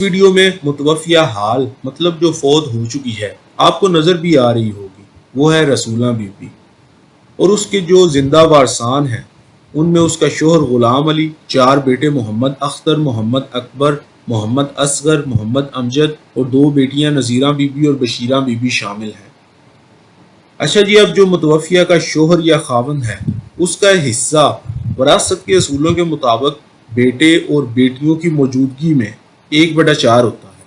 Video में मुतवफ़िया हाल मतलब जो फौत हो चुकी है आपको नज़र भी आ रही होगी, वो है रसूला बीबी। और उसके जो जिंदा वारसान हैं उनमें उसका शोहर ग़ुलाम अली, 4 बेटे मोहम्मद अख्तर, मोहम्मद अकबर, मोहम्मद असगर, मोहम्मद अमजद और 2 बेटियां नज़ीरा बीबी और बशीरा बीबी शामिल हैं। अच्छा जी, अब जो मुतवफ़िया का शोहर या खावंद है उसका हिस्सा वरासत के असूलों के मुताबिक बेटे और बेटियों की मौजूदगी में 1/4 होता है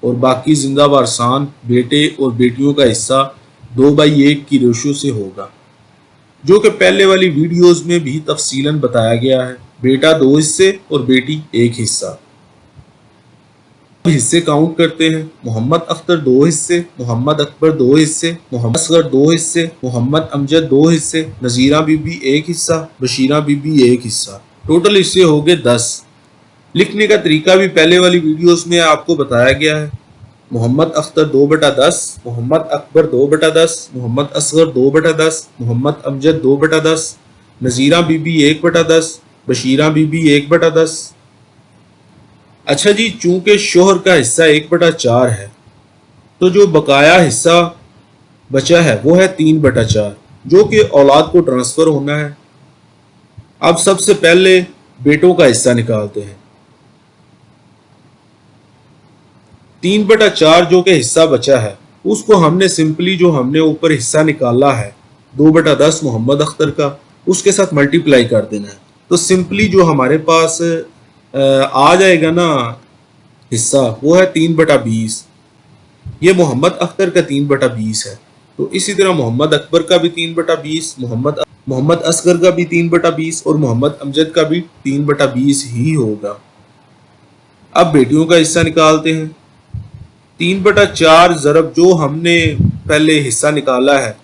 और बाकी जिंदा वारसान बेटे और बेटियों का हिस्सा 2/1 की रेशो से होगा, जो कि पहले वाली वीडियोस में भी तफसीलन बताया गया है। बेटा 2 हिस्से और बेटी 1 हिस्सा। हिस्से काउंट करते हैं। मोहम्मद अख्तर 2 हिस्से, मोहम्मद अकबर 2 हिस्से, मोहम्मद असगर 2 हिस्से, मोहम्मद अमजद 2 हिस्से, नज़ीरा बीबी 1 हिस्सा, बशीरा बीबी 1 हिस्सा। टोटल हिस्से हो गए 10। लिखने का तरीका भी पहले वाली वीडियोस में आपको बताया गया है। मोहम्मद अख्तर 2/10, मोहम्मद अकबर 2/10, मोहम्मद असगर 2/10, मोहम्मद अमजद 2/10, नज़ीरा बीबी 1/10, बशीरा बीबी 1/10। अच्छा जी, चूंकि शोहर का हिस्सा 1/4 है तो जो बकाया हिस्सा बचा है वो है 3/4, जो कि औलाद को ट्रांसफर होना है। अब सबसे पहले बेटों का हिस्सा निकालते हैं। 3/4 जो कि हिस्सा बचा है उसको हमने सिंपली जो हमने ऊपर हिस्सा निकाला है 2/10 मोहम्मद अख्तर का, उसके साथ मल्टीप्लाई कर देना है। तो सिंपली जो हमारे पास आ जाएगा ना हिस्सा, वो है 3/20। ये मोहम्मद अख्तर का 3/20 है। तो इसी तरह मोहम्मद अकबर का भी 3/20, मोहम्मद असगर का भी 3/20 और मोहम्मद अमजद का भी 3/20 ही होगा। अब बेटियों का हिस्सा निकालते हैं। 3/4 ज़रब जो हमने पहले हिस्सा निकाला है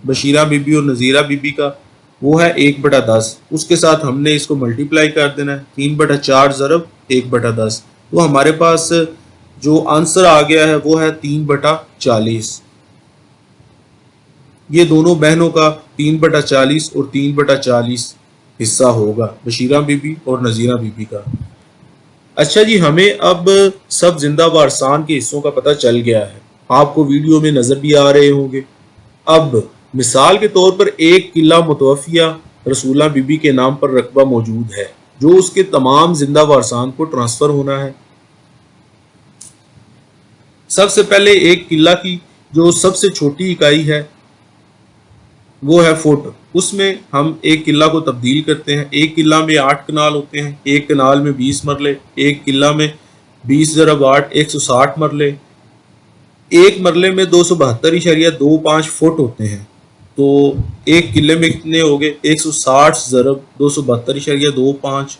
बशीरा बीबी और नज़ीरा बीबी का, वो है 1/10। उसके साथ हमने इसको मल्टीप्लाई कर देना है। 3/4 ज़रब 1/10, तो हमारे पास जो आंसर आ गया है वो है 3/40। ये दोनों बहनों का 3/40 और 3/40 हिस्सा होगा बशीरा बीबी और नज़ीरा बीबी का। अच्छा जी, हमें अब सब जिंदा वारसान के हिस्सों का पता चल गया है। आपको वीडियो में नज़र भी आ रहे होंगे। अब मिसाल के तौर पर एक किला मुतवफ़िया रसूला बीबी के नाम पर रकबा मौजूद है जो उसके तमाम जिंदा वारसान को ट्रांसफ़र होना है। सबसे पहले एक किला की जो सबसे छोटी इकाई है वो है फुट। उसमें हम एक किला को तब्दील करते हैं। एक किला में 8 कनाल होते हैं, एक कनाल में 20 मरले, एक किला में 20 × 8 160 मरले, एक मरले में 272.25 फुट होते हैं। तो एक किले में कितने हो गए? 160 ज़रब 272.25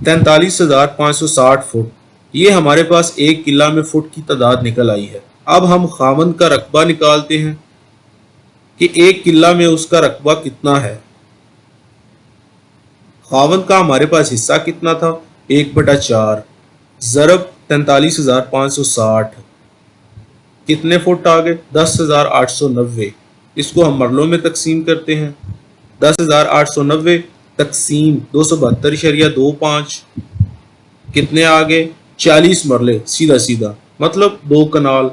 43,560 फुट। ये हमारे पास एक किला में फुट की तादाद निकल आई है। अब हम खावंद का रकबा निकालते हैं कि एक किला में उसका रकबा कितना है। खावंद का हमारे पास हिस्सा कितना था? 1/4 ज़रब 43,560, कितने फुट आ गए? 10,890। इसको हम मरलों में तकसीम करते हैं। 10,890 तकसीम 272.25 कितने आ गए? 40 मरले, सीधा सीधा मतलब 2 कनाल।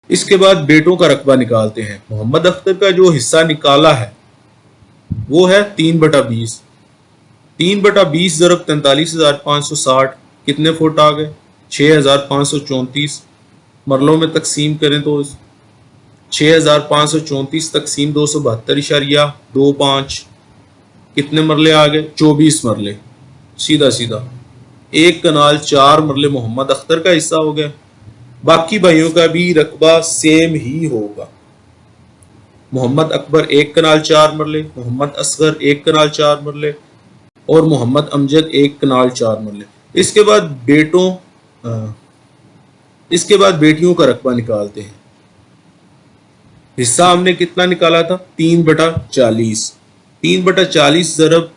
इसके बाद बेटों का रकबा निकालते हैं। मोहम्मद अख्तर का जो हिस्सा निकाला है वो है 3/20। 3/20 ज़रब 43,560 कितने फुट आ गए? 6,534। मरलों में तकसीम करें तो 6,534 तकसीम 272.25 कितने मरले आ गए? 24 मरले, सीधा सीधा। एक कनाल 4 मरले मोहम्मद अख्तर का हिस्सा हो गया। बाकी भाइयों का भी रकबा सेम ही होगा। मोहम्मद अकबर 1 कनाल 4 मरले, मोहम्मद असगर 1 कनाल 4 मरले और मोहम्मद अमजद 1 कनाल 4 मरले। इसके बाद बेटियों का रकबा निकालते हैं। हिस्सा हमने कितना निकाला था? 3/40। 3/40 ज़रब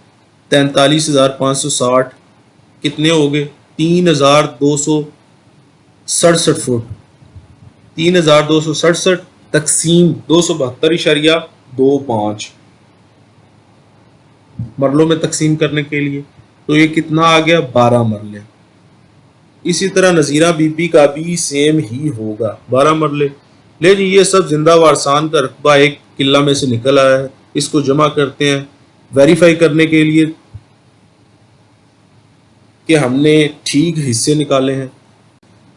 43,560 कितने हो गए? 3,267 फुट। 3,267 तकसीम 272.25 मरलों में तकसीम करने के लिए, तो ये कितना आ गया? 12 मरले। اسی طرح نظیرہ بی بی کا بھی سیم ہی ہوگا 12 مرلے. لے جی یہ سب زندہ وارثان کا رقبہ ایک قلعہ میں سے نکل آیا ہے. اس کو جمع کرتے ہیں ویریفائی کرنے کے لیے کہ ہم نے ٹھیک حصے نکالے ہیں.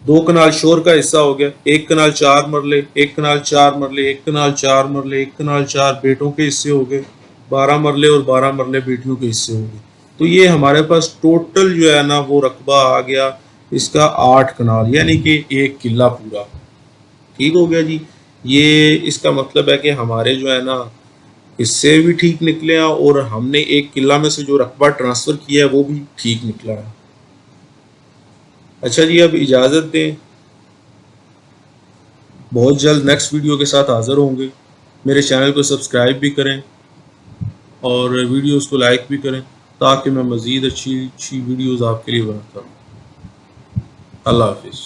2 کنال شور کا حصہ ہو گیا. 1 کنال 4 مرلے، 1 کنال 4 مرلے، 1 کنال 4 مرلے، 1 کنال 4 بیٹوں کے حصے ہو گئے. 12 مرلے اور 12 مرلے بیٹیوں کے حصے ہو گئے. تو یہ ہمارے پاس ٹوٹل جو ہے نا وہ رقبہ آ گیا اس کا 8 کنال، یعنی کہ ایک قلعہ پورا. ٹھیک ہو گیا جی. یہ اس کا مطلب ہے کہ ہمارے جو ہے نا حصے بھی ٹھیک نکلے ہیں اور ہم نے ایک قلعہ میں سے جو رقبہ ٹرانسفر کیا ہے وہ بھی ٹھیک نکلا ہے. اچھا جی اب اجازت دیں، بہت جلد نیکسٹ ویڈیو کے ساتھ حاضر ہوں گے. میرے چینل کو سبسکرائب بھی کریں اور ویڈیوز کو لائک بھی کریں تاکہ میں مزید اچھی ویڈیوز آپ کے لیے بناتا ہوں. اللہ حافظ.